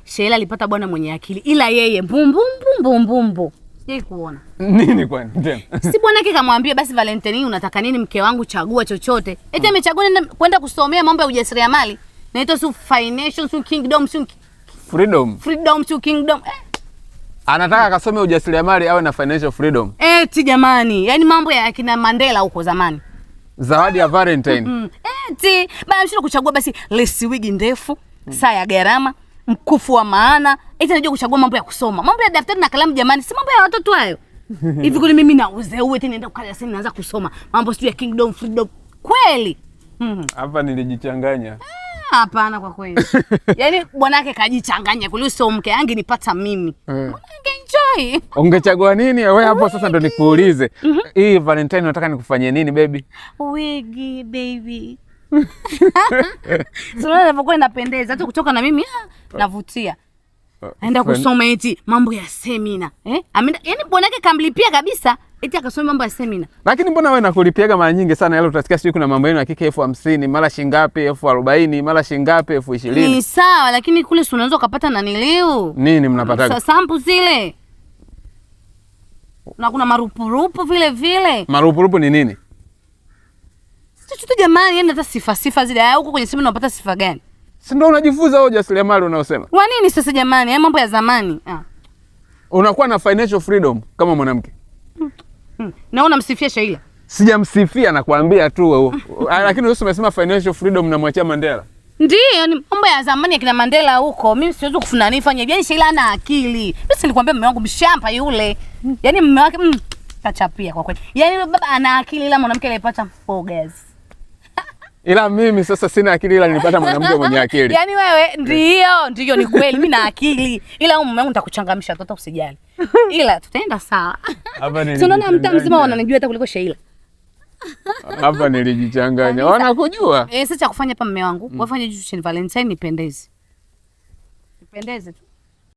Sheila alipata bwana mwenye akili, ila yeye mbumbu. Sijai kuona. Nini kwani tena? Si bwana yake kamwambia basi Valentine unataka nini mke wangu, chagua chochote. Eti amechagua kwenda kusomea mambo ya ujasiriamali. Naitwa su financial su kingdom su freedom su kingdom. Anataka akasome ujasiriamali awe na financial freedom. Eti jamani, yani mambo ya kina Mandela huko zamani. Zawadi ya Valentine. Eti bana mshindwa kuchagua basi lesi wigi ndefu, saa ya gharama, mkufu wa maana. Eti anajua kuchagua mambo ya kusoma. Mambo ya daftari na kalamu jamani, si mambo ya watoto hayo. Hivi kwani mimi nauze eti nienda kukaa sasa naanza kusoma mambo sio ya kingdom freedom kweli? Hapa nilijichanganya. Hapana kwa kweli. Yaani bwanake kajichanganya kule, sio mke yangu nipata mimi. Enjoy. Ungechagua nini wewe hapo sasa ndo nikuulize. Hii Valentine unataka nikufanyie nini baby? Wigi baby. Sio ninapokuwa inapendeza hata kutoka na mimi navutia. Aenda kusoma eti mambo ya semina. Ameenda yani bwanake kamlipia kabisa eti akasoma mambo ya semina. Lakini mbona wewe nakulipiaga mara nyingi sana yale utasikia siku kuna mambo yenu ya kike 50,000, mara shingapi 40,000, mara shingapi 20,000. Ni sawa lakini kule si unaweza kupata naniliu. Nini mnapataga? Sasa sample zile. Na kuna marupurupu vile. Marupurupu ni nini? Sisi jamani, yani hata sifa zile huko kwenye semina unapata sifa gani? Si ndio unajifunza wewe ujasiriamali unaosema? Kwa nini sasa jamani? Haya mambo ya zamani. Unakuwa na financial freedom kama mwanamke. Naona msifia Sheila. Sijamsifia nakwambia tu wewe. Lakini wewe umesema financial freedom namwachia Mandela. Ndio, ni mambo ya zamani ya kina Mandela huko. Mimi siwezi kufunani fanya. Yaani Sheila ana akili. Mimi nilikwambia mume wangu mshamba yule. Yaani mume wake kachapia kwa kweli. Yaani baba ana akili ila mwanamke alipata mfogazi. Ila mimi sasa sina akili ila nilipata mwanamke mwenye akili. Yaani wewe ndio ni kweli mimi na akili. Ila mume wangu nitakuchangamsha hata usijali. Ila tutaenda sawa. Hapa ni. Tunaona mtaa mzima wananijua hata kuliko Sheila. Hapa nilijichanganya. Wanakujua. Sasa cha kufanya hapa mume wangu, wafanye juu chini Valentine nipendeze. Nipendeze tu.